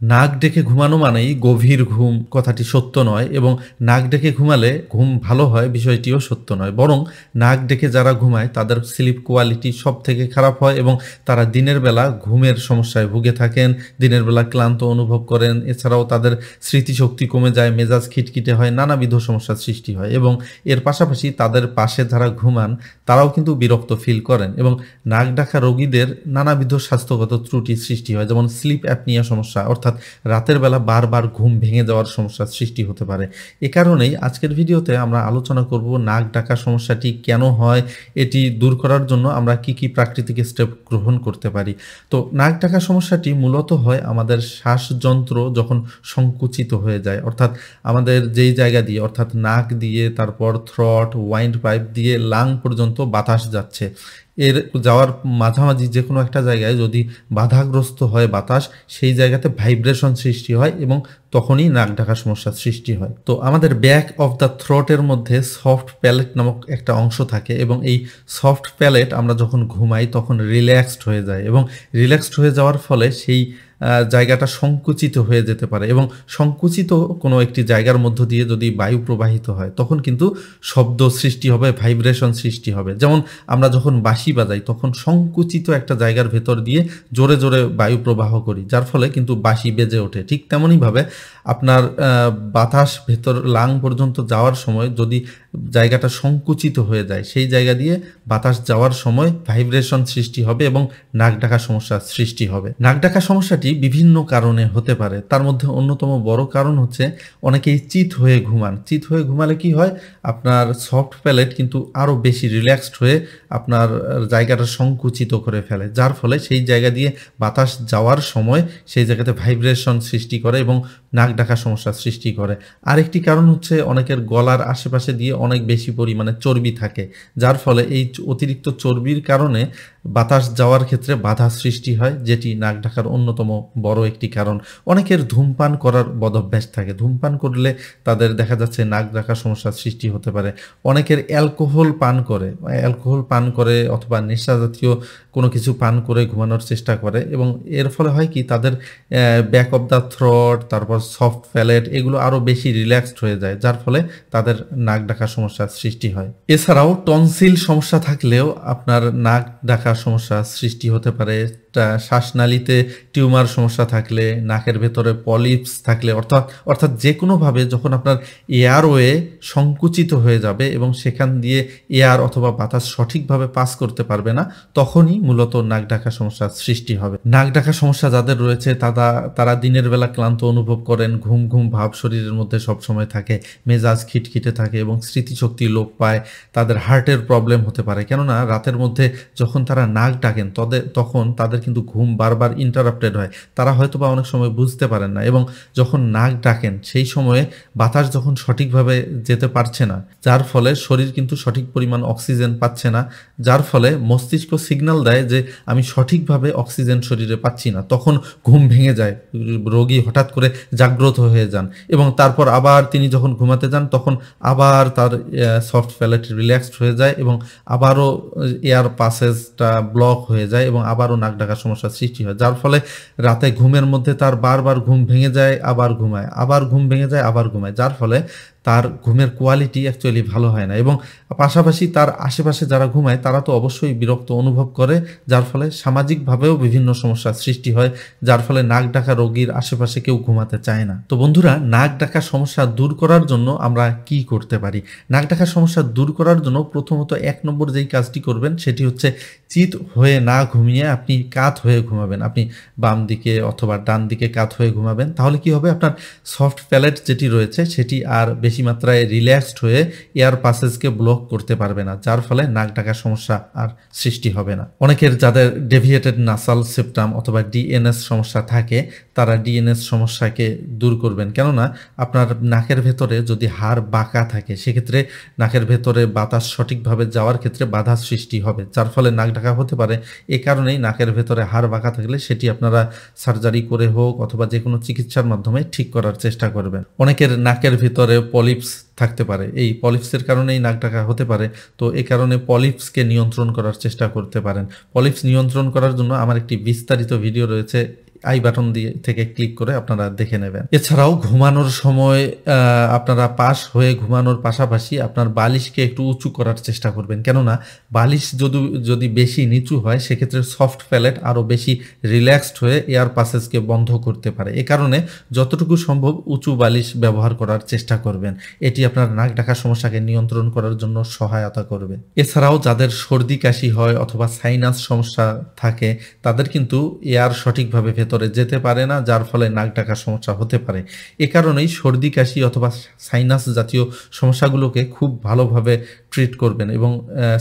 নাক ডেকে ঘুমানো মানেই গভীর ঘুম কথাটি সত্য নয় এবং নাক ডেকে ঘুমালে ঘুম ভালো হয় বিষয়টিও সত্য নয়। বরং নাক ডেকে যারা ঘুমায় তাদের স্লিপ কোয়ালিটি সবথেকে খারাপ হয় এবং তারা দিনের বেলা ঘুমের সমস্যায় ভুগে থাকেন, দিনের বেলা ক্লান্ত অনুভব করেন। এছাড়াও তাদের স্মৃতিশক্তি কমে যায়, মেজাজ খিটখিটে হয়, নানাবিধ সমস্যার সৃষ্টি হয় এবং এর পাশাপাশি তাদের পাশে যারা ঘুমান তারাও কিন্তু বিরক্ত ফিল করেন এবং নাক ডাকা রোগীদের নানাবিধ স্বাস্থ্যগত ত্রুটির সৃষ্টি হয়, যেমন স্লিপ অ্যাপনিয়া সমস্যা, অর্থাৎ রাতের বেলা বারবার ঘুম ভেঙে যাওয়ার সমস্যার সৃষ্টি হতে পারে। এ কারণেই আজকের ভিডিওতে আমরা আলোচনা করব নাক ডাকা সমস্যাটি কেন হয়, এটি দূর করার জন্য আমরা কি কি প্রাকৃতিক স্টেপ গ্রহণ করতে পারি। তো নাক ডাকা সমস্যাটি মূলত হয় আমাদের শ্বাসযন্ত্র যখন সংকুচিত হয়ে যায়, অর্থাৎ আমাদের যেই জায়গা দিয়ে অর্থাৎ নাক দিয়ে তারপর থ্রট, ওয়াইন্ড পাইপ দিয়ে লাং পর্যন্ত বাতাস যাচ্ছে, এর যাওয়ার মাঝামাঝি যে কোনো একটা জায়গায় যদি বাধাগ্রস্ত হয় বাতাস, সেই জায়গাতে ভাইব্রেশন সৃষ্টি হয় এবং তখনই নাক ডাকা সমস্যার সৃষ্টি হয়। তো আমাদের ব্যাক অফ দ্য থ্রোটের মধ্যে সফট প্যালেট নামক একটা অংশ থাকে এবং এই সফট প্যালেট আমরা যখন ঘুমাই তখন রিল্যাক্সড হয়ে যায় এবং রিল্যাক্সড হয়ে যাওয়ার ফলে সেই জায়গাটা সংকুচিত হয়ে যেতে পারে এবং সংকুচিত কোনো একটি জায়গার মধ্য দিয়ে যদি বায়ু প্রবাহিত হয় তখন কিন্তু শব্দ সৃষ্টি হবে, ভাইব্রেশন সৃষ্টি হবে। যেমন আমরা যখন বাঁশি বাজাই তখন সংকুচিত একটা জায়গার ভেতর দিয়ে জোরে জোরে বায়ু প্রবাহ করি, যার ফলে কিন্তু বাঁশি বেজে ওঠে। ঠিক তেমনইভাবে আপনার বাতাস ভেতর লাং পর্যন্ত যাওয়ার সময় যদি জায়গাটা সংকুচিত হয়ে যায়, সেই জায়গা দিয়ে বাতাস যাওয়ার সময় ভাইব্রেশন সৃষ্টি হবে এবং নাক ডাকা সমস্যার সৃষ্টি হবে। নাক ডাকা সমস্যাটি বিভিন্ন কারণে হতে পারে, তার মধ্যে অন্যতম বড় কারণ হচ্ছে অনেকেই চিত হয়ে ঘুমান। চিত হয়ে ঘুমালে কি হয়, আপনার সফট প্যালেট কিন্তু আরও বেশি রিল্যাক্সড হয়ে আপনার জায়গাটা সংকুচিত করে ফেলে, যার ফলে সেই জায়গা দিয়ে বাতাস যাওয়ার সময় সেই জায়গাতে ভাইব্রেশন সৃষ্টি করে এবং নাক ডাকা সমস্যার সৃষ্টি করে। আরেকটি কারণ হচ্ছে অনেকের গলার আশেপাশে দিয়ে অনেক বেশি পরিমাণে চর্বি থাকে, যার ফলে এই অতিরিক্ত চর্বির কারণে বাতাস যাওয়ার ক্ষেত্রে বাধা সৃষ্টি হয়, যেটি নাক ডাকার অন্যতম বড় একটি কারণ। অনেকের ধূমপান করার বদভ্যাস থাকে, ধূমপান করলে তাদের দেখা যাচ্ছে নাক ডাকা সমস্যার সৃষ্টি হতে পারে। অনেকের অ্যালকোহল পান করে অথবা নেশা জাতীয় কোনো কিছু পান করে ঘুমানোর চেষ্টা করে এবং এর ফলে হয় কি, তাদের ব্যাক অফ দ্য থ্রোট, তারপর সফট প্যালেট, এগুলো আরও বেশি রিল্যাক্সড হয়ে যায়, যার ফলে তাদের নাক ডাকা সমস্যার সৃষ্টি হয়। এছাড়াও টনসিল সমস্যা থাকলেও আপনার নাক ডাকা সমস্যা সৃষ্টি হতে পারে। শ্বাসনালীতে টিউমার সমস্যা থাকলে, নাকের ভেতরে পলিপস থাকলে, অর্থাৎ যে কোনোভাবে যখন আপনার এয়ারওয়ে সংকুচিত হয়ে যাবে এবং সেখান দিয়ে এয়ার অথবা বাতাস সঠিকভাবে পাস করতে পারবে না, তখনই মূলত নাক ডাকা সমস্যার সৃষ্টি হবে। নাক ডাকা সমস্যা যাদের রয়েছে তারা দিনের বেলা ক্লান্ত অনুভব করেন, ঘুম ঘুম ভাব শরীরের মধ্যে সবসময় থাকে, মেজাজ খিটখিটে থাকে এবং স্মৃতিশক্তি লোপ পায়। তাদের হার্টের প্রবলেম হতে পারে, কেননা রাতের মধ্যে যখন তারা নাক ডাকেন তখন তাদের কিন্তু ঘুম বারবার ইন্টারাপ্টেড হয়। তারা হয়তো বা অনেক সময় বুঝতে পারেন না এবং যখন নাক ডাকেন সেই সময়ে বাতাস যখন সঠিকভাবে যেতে পারছে না, যার ফলে শরীর কিন্তু সঠিক পরিমাণ অক্সিজেন পাচ্ছে না, যার ফলে মস্তিষ্ক সিগন্যাল দেয় যে আমি সঠিকভাবে অক্সিজেন শরীরে পাচ্ছি না। তখন ঘুম ভেঙে যায়, রোগী হঠাৎ করে জাগ্রত হয়ে যান এবং তারপর আবার তিনি যখন ঘুমাতে যান তখন আবার তার সফট প্যালেট রিল্যাক্সড হয়ে যায় এবং আবারও এয়ার পাসেজটা ব্লক হয়ে যায় এবং আবারও নাক ডাকা সমস্যার সৃষ্টি হয়, যার ফলে রাতে ঘুমের মধ্যে তার বারবার ঘুম ভেঙে যায়, আবার ঘুমায়, আবার ঘুম ভেঙে যায়, আবার ঘুমায়, যার ফলে তার ঘুমের কোয়ালিটি অ্যাকচুয়ালি ভালো হয় না এবং পাশাপাশি তার আশেপাশে যারা ঘুমায় তারা তো অবশ্যই বিরক্ত অনুভব করে, যার ফলে সামাজিকভাবেও বিভিন্ন সমস্যার সৃষ্টি হয়, যার ফলে নাক ডাকা রোগীর আশেপাশে কেউ ঘুমাতে চায় না। তো বন্ধুরা, নাক ডাকা সমস্যা দূর করার জন্য আমরা কি করতে পারি? নাক ডাকা সমস্যা দূর করার জন্য প্রথমত 1 নম্বর যেই কাজটি করবেন সেটি হচ্ছে চিত হয়ে না ঘুমিয়ে আপনি কাত হয়ে ঘুমাবেন। আপনি বাম দিকে অথবা ডান দিকে কাত হয়ে ঘুমাবেন, তাহলে কি হবে, আপনার সফট প্যালেট যেটি রয়েছে সেটি আর বেশি মাত্রায় রিল্যাক্সড হয়ে এয়ার পাসেজকে ব্লক করতে পারবে না, যার ফলে নাক ডাকার সমস্যা আর সৃষ্টি হবে না। অনেকের যাদের ডেভিয়েটেড নাসাল সেপ্টাম অথবা ডিএনএস সমস্যা থাকে তারা ডিএনএস সমস্যাকে দূর করবেন, কেননা আপনার নাকের ভেতরে যদি হাড় বাঁকা থাকে সেক্ষেত্রে নাকের ভেতরে বাতাস সঠিকভাবে যাওয়ার ক্ষেত্রে বাধা সৃষ্টি হবে, যার ফলে নাক ডাকা হতে পারে। এ কারণেই নাকের ভেতরে হাড় বাঁকা থাকলে সেটি আপনারা সার্জারি করে হোক অথবা যে কোনো চিকিৎসার মাধ্যমে ঠিক করার চেষ্টা করবেন। অনেকের নাকের ভিতরে পলিপস থাকতে পারে, এই পলিপসের কারণেই নাক ডাকা হতে পারে। তো এই কারণে পলিপসকে নিয়ন্ত্রণ করার চেষ্টা করতে পারেন। পলিপস নিয়ন্ত্রণ করার জন্য আমার একটি বিস্তারিত ভিডিও রয়েছে, আই বাটন থেকে ক্লিক করে আপনারা দেখে নেবেন। এছাড়াও ঘুমানোর সময় আপনারা পাশ হয়ে ঘুমানোর পাশাপাশি আপনার বালিশকে একটু উঁচু করার চেষ্টা করবেন, কেননা বালিশ যদি বেশি নিচু হয় সেক্ষেত্রে সফট প্যালেট আরও বেশি রিল্যাক্সড হয়ে এয়ার পাসেজকে বন্ধ করতে পারে। এ কারণে যতটুকু সম্ভব উঁচু বালিশ ব্যবহার করার চেষ্টা করবেন। এটি আপনার নাক ডাকার সমস্যাকে নিয়ন্ত্রণ করার জন্য সহায়তা করবে। এছাড়াও যাদের সর্দি কাশি হয় অথবা সাইনাস সমস্যা থাকে তাদের কিন্তু এয়ার সঠিকভাবে ভেতরে যেতে পারে না, যার ফলে নাক ডাকার সমস্যা হতে পারে। এ কারণেই সর্দি কাশি অথবা সাইনাস জাতীয় সমস্যাগুলোকে খুব ভালোভাবে ট্রিট করবেন এবং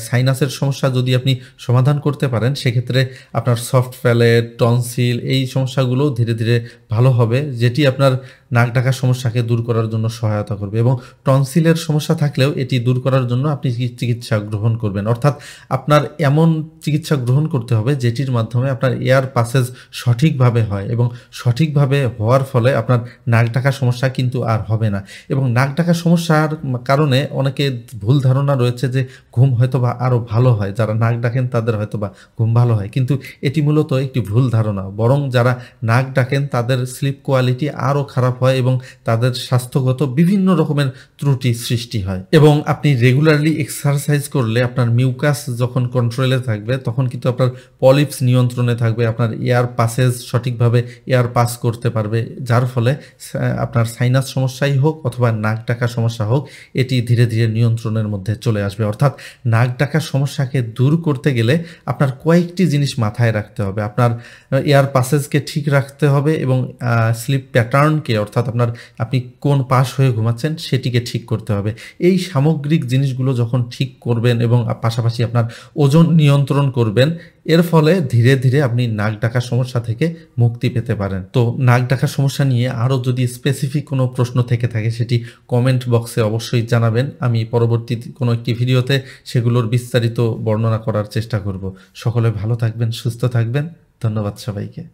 সাইনাসের সমস্যা যদি আপনি সমাধান করতে পারেন সেক্ষেত্রে আপনার সফট প্যালেট, টনসিল এই সমস্যাগুলো ধীরে ধীরে ভালো হবে, যেটি আপনার নাক ডাকার সমস্যাকে দূর করার জন্য সহায়তা করবে। এবং টনসিলের সমস্যা থাকলেও এটি দূর করার জন্য আপনি চিকিৎসা গ্রহণ করবেন, অর্থাৎ আপনার এমন চিকিৎসা গ্রহণ করতে হবে যেটির মাধ্যমে আপনার এয়ার পাসেজ সঠিকভাবে হয় এবং সঠিকভাবে হওয়ার ফলে আপনার নাক ডাকার সমস্যা কিন্তু আর হবে না। এবং নাক ডাকার সমস্যার কারণে অনেকে ভুল ধারণা রয়েছে যে ঘুম হয়তোবা আরও ভালো হয়, যারা নাক ডাকেন তাদের হয়তোবা ঘুম ভালো হয়, কিন্তু এটি মূলত একটি ভুল ধারণা। বরং যারা নাক ডাকেন তাদের স্লিপ কোয়ালিটি আরও খারাপ হয় এবং তাদের স্বাস্থ্যগত বিভিন্ন রকমের ত্রুটি সৃষ্টি হয়। এবং আপনি রেগুলারলি এক্সারসাইজ করলে আপনার মিউকাস যখন কন্ট্রোলে থাকবে তখন কিন্তু আপনার পলিপস নিয়ন্ত্রণে থাকবে, আপনার এয়ার পাসেজ সঠিকভাবে এয়ার পাস করতে পারবে, যার ফলে আপনার সাইনাস সমস্যাই হোক অথবা নাক ডাকার সমস্যা হোক এটি ধীরে ধীরে নিয়ন্ত্রণের মধ্যে চলে আসবে। অর্থাৎ নাক ডাকার সমস্যাকে দূর করতে গেলে আপনার কয়েকটি জিনিস মাথায় রাখতে হবে। আপনার এয়ার পাসেজকে ঠিক রাখতে হবে এবং স্লিপ প্যাটার্নকে, অর্থাৎ আপনি কোন পাশ হয়ে ঘুমাচ্ছেন সেটিকে ঠিক করতে হবে। এই সামগ্রিক জিনিসগুলো যখন ঠিক করবেন এবং পাশাপাশি আপনার ওজন নিয়ন্ত্রণ করবেন, এর ফলে ধীরে ধীরে আপনি নাক ডাকার সমস্যা থেকে মুক্তি পেতে পারেন। তো নাক ডাকার সমস্যা নিয়ে আরও যদি স্পেসিফিক কোনো প্রশ্ন থেকে থাকে সেটি কমেন্ট বক্সে অবশ্যই জানাবেন। আমি পরবর্তী কোনো একটি ভিডিওতে সেগুলোর বিস্তারিত বর্ণনা করার চেষ্টা করব। সকলে ভালো থাকবেন, সুস্থ থাকবেন। ধন্যবাদ সবাইকে।